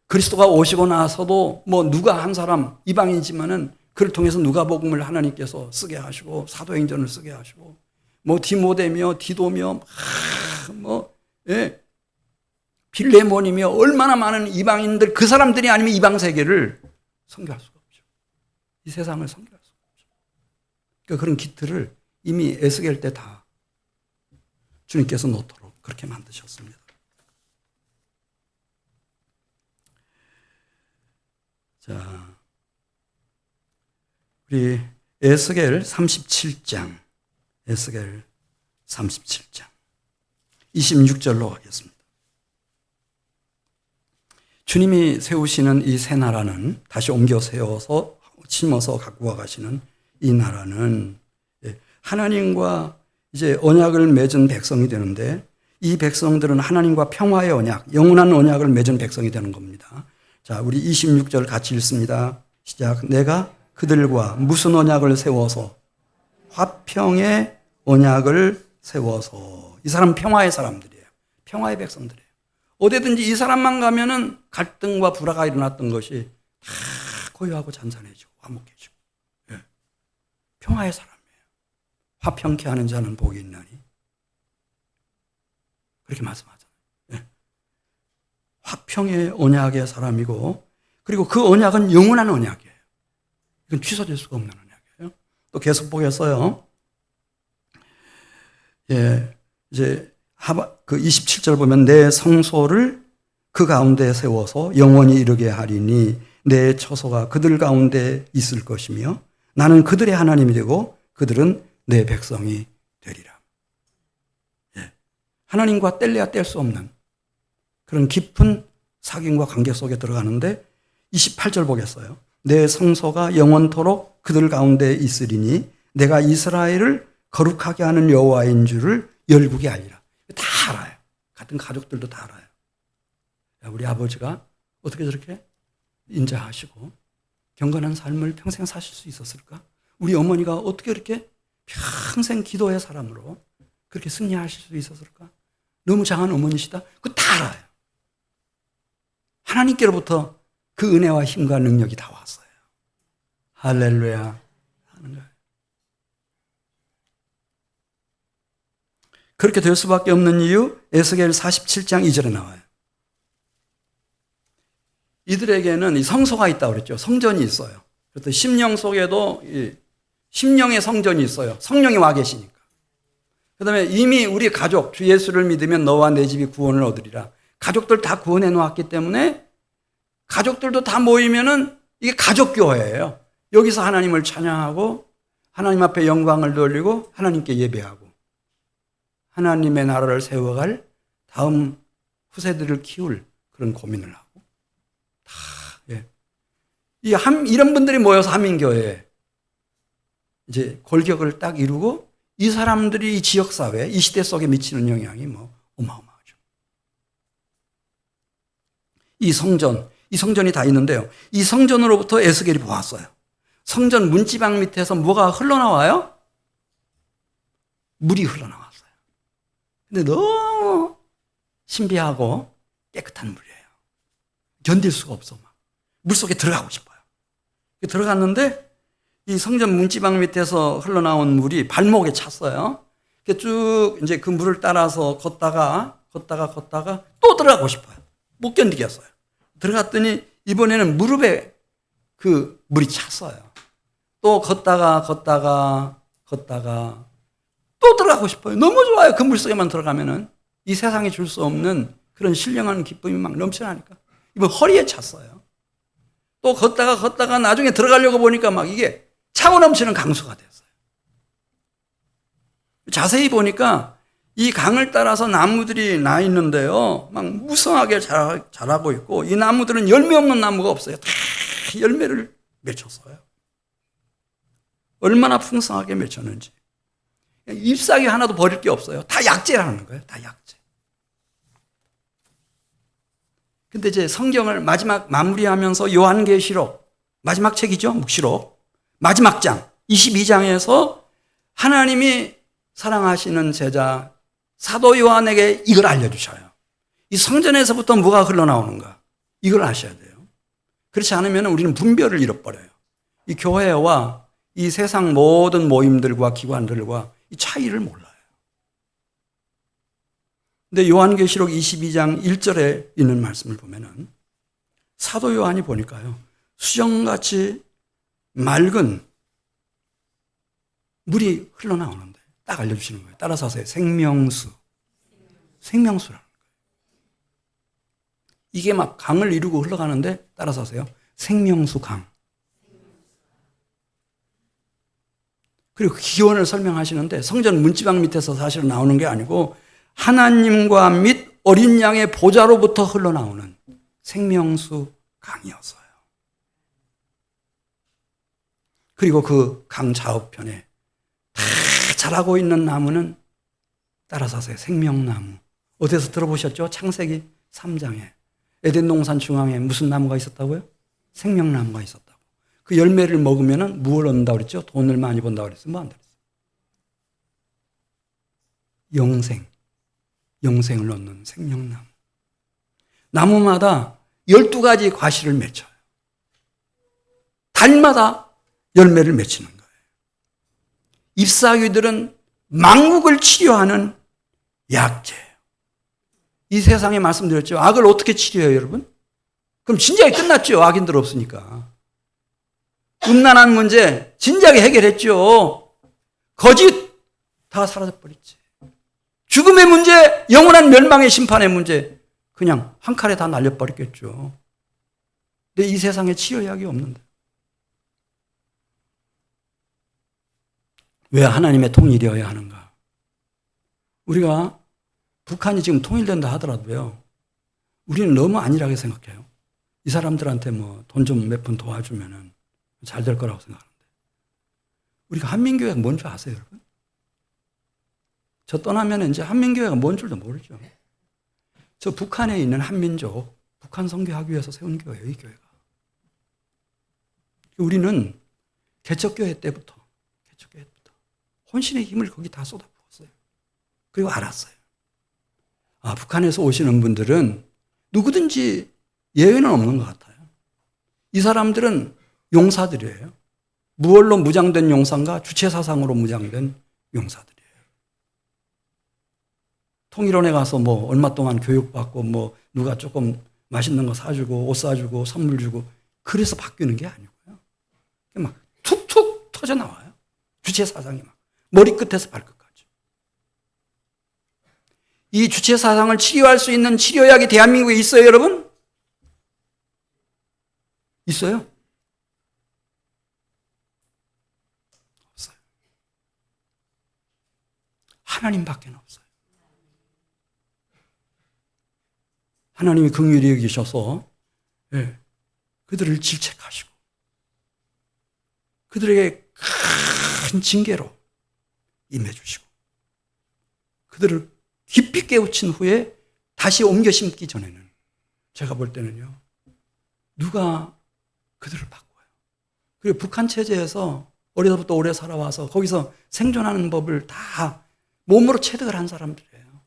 그리스도가 오시고 나서도 누가 한 사람 이방이지만은 그를 통해서 누가복음을 하나님께서 쓰게 하시고 사도행전을 쓰게 하시고 디모데며 디도며 빌레몬이며 얼마나 많은 이방인들 그 사람들이 아니면 이방 세계를 선교할 수가 없죠. 이 세상을 선교할 수가 없죠. 그러니까 그런 기틀을 이미 에스겔 때 다 주님께서 놓도록 그렇게 만드셨습니다. 자, 우리 에스겔 37장, 에스겔 37장 26절로 가겠습니다. 주님이 세우시는 이 새 나라는, 다시 옮겨 세워서 심어서 갖고 가시는 이 나라는 하나님과 이제 언약을 맺은 백성이 되는데, 이 백성들은 하나님과 평화의 언약, 영원한 언약을 맺은 백성이 되는 겁니다. 자, 우리 26절 같이 읽습니다. 시작. 내가 그들과 무슨 언약을 세워서? 화평의 언약을 세워서. 이 사람 평화의 사람들이에요. 평화의 백성들이에요. 어디든지 이 사람만 가면은 갈등과 불화가 일어났던 것이 다 고요하고 잔잔해지고 화목해지고. 예. 평화의 사람이에요. 화평케 하는 자는 복이 있나니. 그렇게 말씀하잖아요. 예. 화평의 언약의 사람이고, 그리고 그 언약은 영원한 언약이에요. 이건 취소될 수가 없는 언약이에요. 또 계속 보겠어요. 예, 이제 그 27절 보면 내 성소를 그 가운데 세워서 영원히 이르게 하리니 내 처소가 그들 가운데 있을 것이며 나는 그들의 하나님이 되고 그들은 내 백성이 되리라. 예. 하나님과 뗄래야 뗄 수 없는 그런 깊은 사귐과 관계 속에 들어가는데 28절 보겠어요. 내 성소가 영원토록 그들 가운데 있으리니 내가 이스라엘을 거룩하게 하는 여호와인 줄을 열국이 알리라. 다 알아요. 같은 가족들도 다 알아요. 우리 아버지가 어떻게 저렇게 인자하시고 경건한 삶을 평생 사실 수 있었을까? 우리 어머니가 어떻게 이렇게 평생 기도의 사람으로 그렇게 승리하실 수 있었을까? 너무 장한 어머니시다. 그거 다 알아요. 하나님께로부터 그 은혜와 힘과 능력이 다 왔어요. 할렐루야 하는 거예요. 그렇게 될 수밖에 없는 이유, 에스겔 47장 2절에 나와요. 이들에게는 이 성소가 있다고 그랬죠. 성전이 있어요. 그래서 심령 속에도 심령의 성전이 있어요. 성령이 와 계시니까. 그 다음에 이미 우리 가족, 주 예수를 믿으면 너와 내 집이 구원을 얻으리라. 가족들 다 구원해 놓았기 때문에 가족들도 다 모이면은 이게 가족교회예요. 여기서 하나님을 찬양하고 하나님 앞에 영광을 돌리고 하나님께 예배하고 하나님의 나라를 세워갈 다음 후세들을 키울 그런 고민을 하고 다, 예. 이런 분들이 모여서 한민교회에 이제 골격을 딱 이루고 이 사람들이 이 지역사회, 이 시대 속에 미치는 영향이 뭐 어마어마하죠. 이 성전이 다 있는데요. 이 성전으로부터 에스겔이 보았어요. 성전 문지방 밑에서 뭐가 흘러나와요? 물이 흘러나왔어요. 근데 너무 신비하고 깨끗한 물이에요. 견딜 수가 없어. 막. 물속에 들어가고 싶어요. 들어갔는데 이 성전 문지방 밑에서 흘러나온 물이 발목에 찼어요. 쭉 이제 그 물을 따라서 걷다가 또 들어가고 싶어요. 못 견디겠어요. 들어갔더니 이번에는 무릎에 그 물이 찼어요. 또 걷다가 또 들어가고 싶어요. 너무 좋아요. 그 물속에만 들어가면은 이 세상에 줄 수 없는 그런 신령한 기쁨이 막 넘쳐나니까 이번 허리에 찼어요. 또 걷다가 나중에 들어가려고 보니까 막 이게 차고 넘치는 강수가 됐어요. 자세히 보니까 이 강을 따라서 나무들이 나 있는데요. 막 무성하게 자라고 있고 이 나무들은 열매 없는 나무가 없어요. 다 열매를 맺혔어요. 얼마나 풍성하게 맺혔는지. 잎사귀 하나도 버릴 게 없어요. 다 약재라는 거예요. 다 약재. 근데 이제 성경을 마지막 마무리하면서 요한계시록, 마지막 책이죠. 묵시록. 마지막 장, 22장에서 하나님이 사랑하시는 제자 사도 요한에게 이걸 알려주셔요. 이 성전에서부터 뭐가 흘러나오는가. 이걸 아셔야 돼요. 그렇지 않으면 우리는 분별을 잃어버려요. 이 교회와 이 세상 모든 모임들과 기관들과 이 차이를 몰라요. 근데 요한계시록 22장 1절에 있는 말씀을 보면은 사도 요한이 보니까요. 수정같이 맑은 물이 흘러나오는데 딱 알려주시는 거예요. 따라서 하세요. 생명수라는 거예요. 이게 막 강을 이루고 흘러가는데 따라서 하세요. 생명수 강. 그리고 기원을 설명하시는데 성전 문지방 밑에서 사실은 나오는 게 아니고 하나님과 및 어린 양의 보좌로부터 흘러나오는 생명수 강이었어요. 그리고 그 강 좌우편에 다 자라고 있는 나무는 따라서 생명나무. 어디서 들어보셨죠? 창세기 3장에 에덴 동산 중앙에 무슨 나무가 있었다고요? 생명나무가 있었다고. 그 열매를 먹으면 무엇을 얻는다고 그랬죠? 돈을 많이 번다고 그랬어요? 뭐 안 그랬어요? 영생을 얻는 생명나무. 나무마다 12가지 과실을 맺혀요. 달마다 열매를 맺히는 거예요. 잎사귀들은 망국을 치료하는 약재예요. 이 세상에 말씀드렸죠. 악을 어떻게 치료해요, 여러분? 그럼 진작에 끝났죠. 악인들 없으니까. 음란한 문제 진작에 해결했죠. 거짓 다 사라져버렸지. 죽음의 문제, 영원한 멸망의 심판의 문제 그냥 한 칼에 다 날려버렸겠죠. 근데 이 세상에 치료약이 없는데. 왜 하나님의 통일이어야 하는가? 우리가 북한이 지금 통일된다 하더라도요, 우리는 너무 안일하게 생각해요. 이 사람들한테 뭐 돈 좀 몇 푼 도와주면은 잘 될 거라고 생각하는데. 우리가 한민교회가 뭔 줄 아세요, 여러분? 저 떠나면 이제 한민교회가 뭔 줄도 모르죠. 저 북한에 있는 한민족, 북한 선교하기 위해서 세운 교회예요, 이 교회가. 우리는 개척교회 때부터 혼신의 힘을 거기 다 쏟아부었어요. 그리고 알았어요. 아, 북한에서 오시는 분들은 누구든지 예외는 없는 것 같아요. 이 사람들은 용사들이에요. 무얼로 무장된 용사인가? 주체사상으로 무장된 용사들이에요. 통일원에 가서 뭐 얼마 동안 교육받고 뭐 누가 조금 맛있는 거 사주고 옷 사주고 선물 주고 그래서 바뀌는 게 아니고요. 막 툭툭 터져 나와요. 주체사상이 막 머리끝에서 발끝까지. 이 주체사상을 치료할 수 있는 치료약이 대한민국에 있어요, 여러분? 있어요? 없어요. 하나님밖에 없어요. 하나님이 긍휼히 여기셔서 그들을 질책하시고 그들에게 큰 징계로 임해주시고 그들을 깊이 깨우친 후에 다시 옮겨 심기 전에는 제가 볼 때는요, 누가 그들을 바꿔요. 그리고 북한 체제에서 어려서부터 오래 살아와서 거기서 생존하는 법을 다 몸으로 체득을 한 사람들이에요.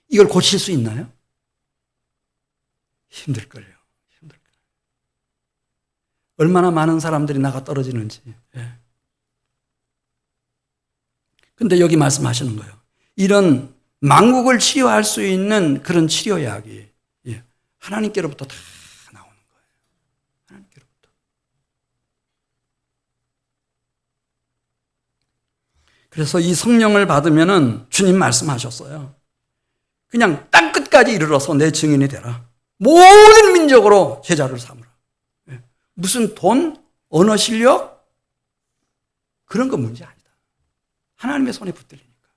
이걸 고칠 수 있나요? 힘들걸요. 얼마나 많은 사람들이 나가 떨어지는지. 근데 여기 말씀하시는 거예요. 이런 망국을 치료할 수 있는 그런 치료약이 하나님께로부터 다 나오는 거예요. 하나님께로부터. 그래서 이 성령을 받으면은 주님 말씀하셨어요. 그냥 땅 끝까지 이르러서 내 증인이 되라. 모든 민족으로 제자를 삼으라. 무슨 돈, 언어 실력 그런 거 문제 아니다. 하나님의 손에 붙들리니까.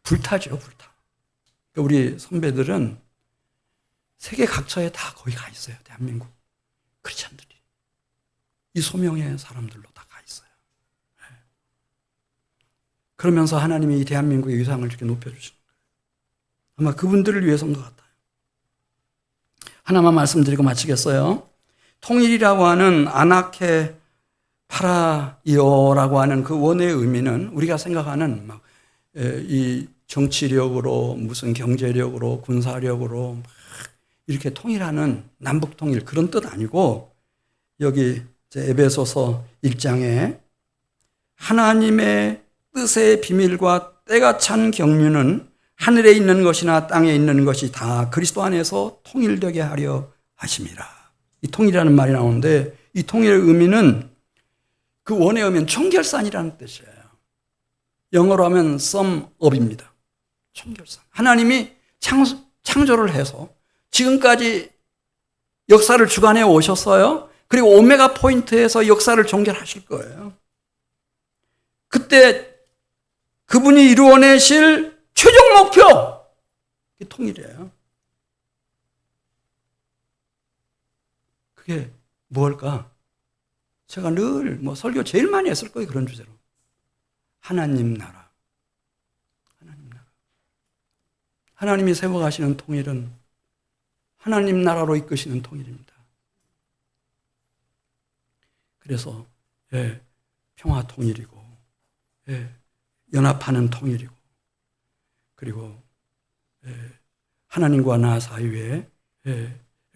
불타죠, 불타. 우리 선배들은 세계 각처에 다 거기 가 있어요. 대한민국 크리스찬들이. 이 소명의 사람들로 다 가 있어요. 그러면서 하나님이 이 대한민국의 위상을 이렇게 높여주시는 거예요. 아마 그분들을 위해서인 것 같아요. 하나만 말씀드리고 마치겠어요. 통일이라고 하는 아나케 파라이오라고 하는 그 원의 의미는 우리가 생각하는 막 이 정치력으로 무슨 경제력으로 군사력으로 막 이렇게 통일하는 남북 통일 그런 뜻 아니고 여기 에베소서 1장에 하나님의 뜻의 비밀과 때가 찬 경륜은 하늘에 있는 것이나 땅에 있는 것이 다 그리스도 안에서 통일되게 하려 하심이라. 이 통일이라는 말이 나오는데 이 통일의 의미는 그 원의 의미는 총결산이라는 뜻이에요. 영어로 하면 sum up입니다. 총결산. 하나님이 창조를 해서 지금까지 역사를 주관해 오셨어요. 그리고 오메가 포인트에서 역사를 종결하실 거예요. 그때 그분이 이루어내실 최종 목표, 그게 통일이에요. 그게 무엇일까? 제가 늘 설교 제일 많이 했을 거예요. 그런 주제로. 하나님 나라. 하나님 나라. 하나님이 세워가시는 통일은 하나님 나라로 이끄시는 통일입니다. 그래서 평화 통일이고 연합하는 통일이고 그리고 하나님과 나 사이에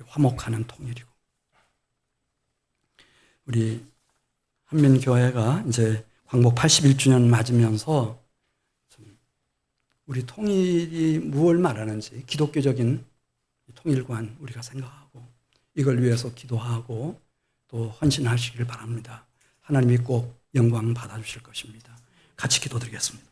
화목하는 통일이고 우리 한민교회가 이제 광복 81주년 맞으면서 우리 통일이 무엇을 말하는지 기독교적인 통일관 우리가 생각하고 이걸 위해서 기도하고 또 헌신하시길 바랍니다. 하나님이 꼭 영광 받아주실 것입니다. 같이 기도드리겠습니다.